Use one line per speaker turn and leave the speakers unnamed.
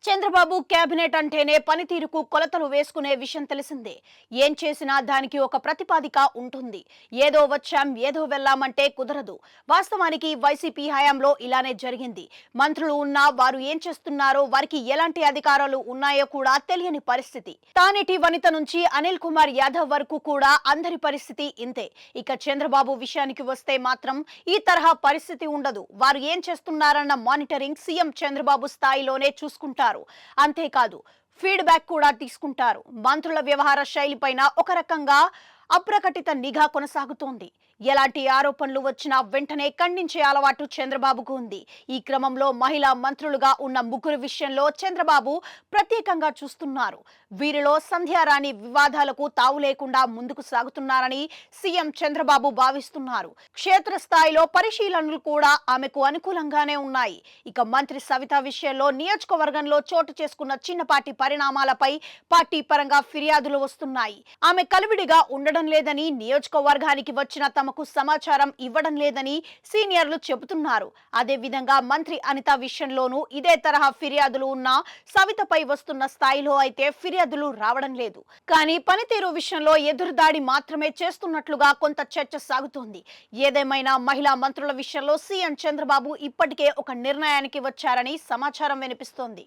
Chandrababu cabinet అంటేనే పనితీరుకు కొలతలు వేసుకునే విషయం తెలిసిందే. ఏం చేసినా దానికి ఒక ప్రతిపాదిక ఉంటుంది. ఏదో వచ్చాం ఏదో వెళ్ళామంటే కుదరదు. వాస్తవానికి వైసీపీ హయాంలో ఇలానే జరిగింది. మంత్రులు ఉన్నా వారు ఏం చేస్తున్నారో, వారికి ఎలాంటి అధికారాలు ఉన్నాయో కూడా తెలియని పరిస్థితి. తానేటి వనిత నుంచి అనిల్ కుమార్ యాదవ్ వరకు కూడా అందరి పరిస్థితి ఇంతే. ఇక చంద్రబాబు విషయానికి వస్తే మాత్రం ఈ తరహా పరిస్థితి ఉండదు. వారు ఏం చేస్తున్నారన్న మానిటరింగ్ సీఎం చంద్రబాబు స్థాయిలోనే చూసుకుంటారు. అంతేకాదు ఫీడ్బ్యాక్ కూడా తీసుకుంటారు. మంత్రుల వ్యవహార శైలిపైన ఒక రకంగా అప్రకటిత నిఘా కొనసాగుతోంది. ఎలాంటి ఆరోపణలు వచ్చినా వెంటనే ఖండించే అలవాటు చంద్రబాబుకు ఉంది. ఈ క్రమంలో మహిళా మంత్రులుగా ఉన్న ముగ్గురు విషయంలో చంద్రబాబు ప్రత్యేకంగా చూస్తున్నారు. వీరిలో సంధ్యారాణి వివాదాలకు తావు లేకుండా ముందుకు సాగుతున్నారని సీఎం చంద్రబాబు భావిస్తున్నారు. క్షేత్రస్థాయిలో పరిశీలనలు కూడా ఆమెకు అనుకూలంగానే ఉన్నాయి. ఇక మంత్రి సవిత విషయంలో నియోజకవర్గంలో చోటు చేసుకున్న చిన్నపాటి పరిణామాలపై పార్టీ పరంగా ఫిర్యాదులు వస్తున్నాయి. ఆమె కలివిడిగా ఉండడం లేదని, నియోజకవర్గానికి వచ్చిన తమకు సమాచారం ఇవ్వడం లేదని సీనియర్లు చెబుతున్నారు. అదే విధంగా మంత్రి అనిత విషయంలోనూ ఇదే తరహా ఫిర్యాదులు ఉన్నా సవితపై వస్తున్న స్థాయిలో అయితే ఫిర్యాదులు రావడం లేదు. కానీ పనితీరు విషయంలో ఎదురుదాడి మాత్రమే చేస్తున్నట్లుగా కొంత చర్చ సాగుతోంది. ఏదేమైనా మహిళా మంత్రుల విషయంలో సీఎం చంద్రబాబు ఇప్పటికే ఒక నిర్ణయానికి వచ్చారని సమాచారం వినిపిస్తోంది.